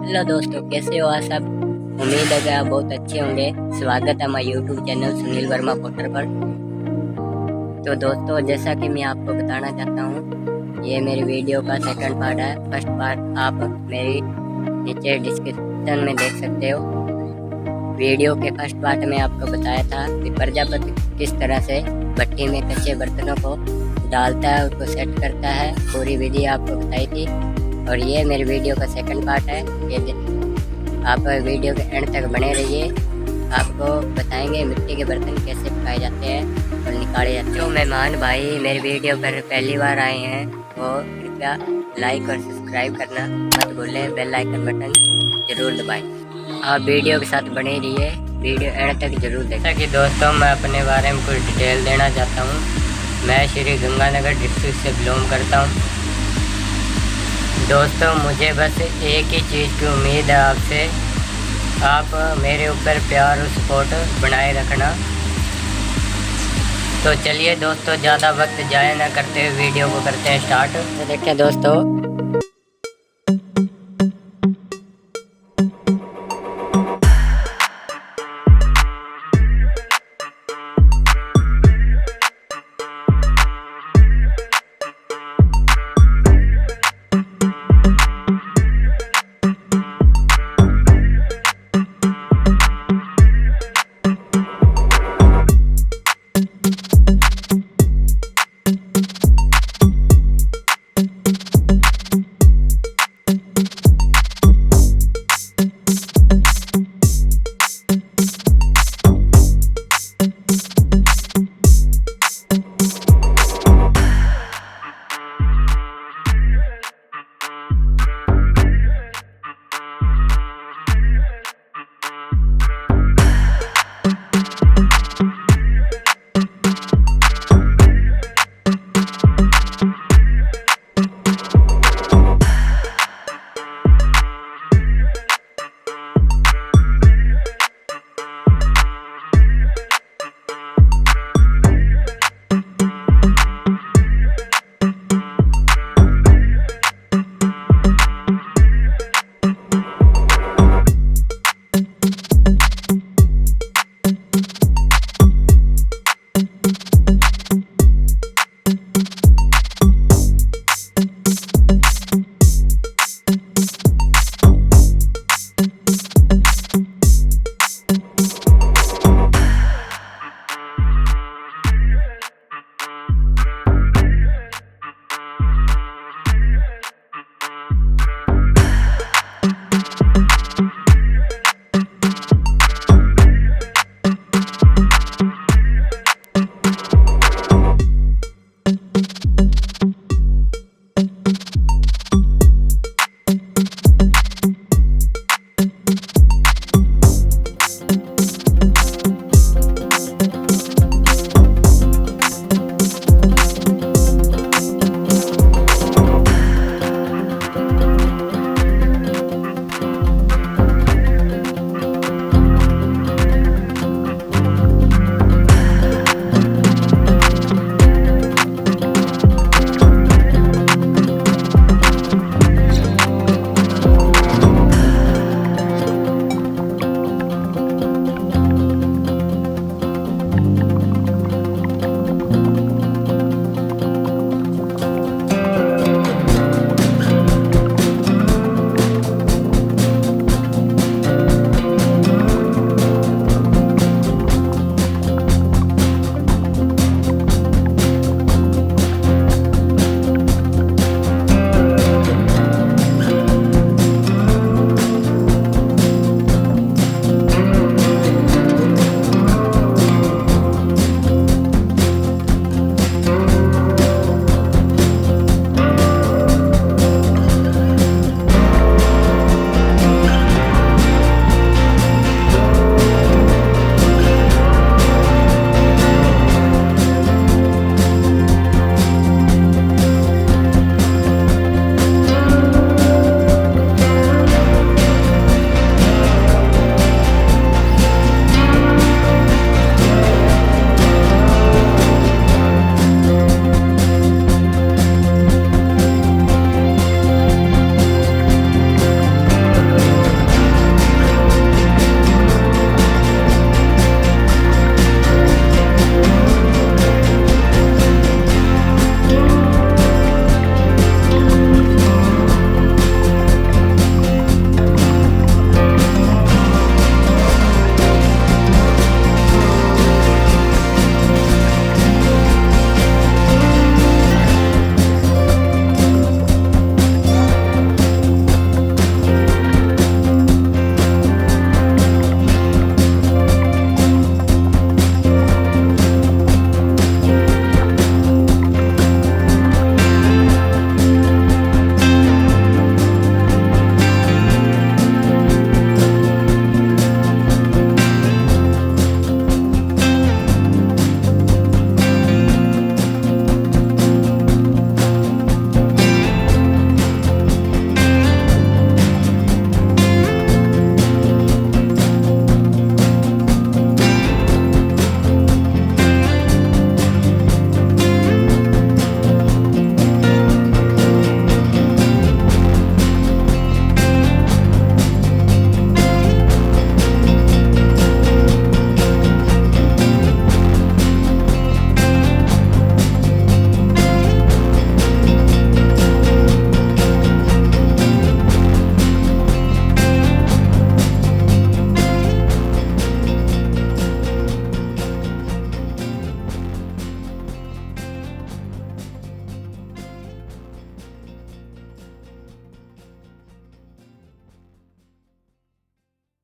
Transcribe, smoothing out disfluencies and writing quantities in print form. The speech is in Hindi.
हेलो दोस्तों, कैसे हो आप सब। उम्मीद है कि आप बहुत अच्छे होंगे। स्वागत है हमारे YouTube channel Sunil Verma porter पर। तो दोस्तों, जैसा कि मैं आपको बताना चाहता हूँ, ये मेरी वीडियो का सेकंड पार्ट है। फर्स्ट पार्ट आप मेरी नीचे डिस्क्रिप्शन में देख सकते हो। वीडियो के फर्स्ट पार्ट में आपको बताया था कि प्रजापति किस तरह से भट्टी में कच्चे बर्तनों को डालता है, उसको सेट करता है। पूरी विधि आपको बताई थी। और ये मेरी वीडियो का सेकंड पार्ट है। ये आप वीडियो के एंड तक बने रहिए। आपको बताएंगे मिट्टी के बर्तन कैसे पकाए जाते हैं और निकाले जाते हैं। जो मेहमान भाई मेरी वीडियो पर पहली बार आए हैं वो कृपया लाइक और सब्सक्राइब करना मत भूलें। बेल आइकन बटन जरूर दबाएं। आप वीडियो के साथ बने रहिए, वीडियो एंड तक जरूर देखें। जैसा कि दोस्तों, मैं अपने बारे में कुछ डिटेल देना चाहता हूँ। मैं श्री गंगानगर डिस्ट्रिक्ट से बिलोंग करता हूँ। दोस्तों, मुझे बस एक ही चीज़ की उम्मीद है आपसे, आप मेरे ऊपर प्यार और सपोर्ट बनाए रखना। तो चलिए दोस्तों, ज़्यादा वक्त जाया ना करते हुए वीडियो को करते हैं स्टार्ट। तो देखिए दोस्तों,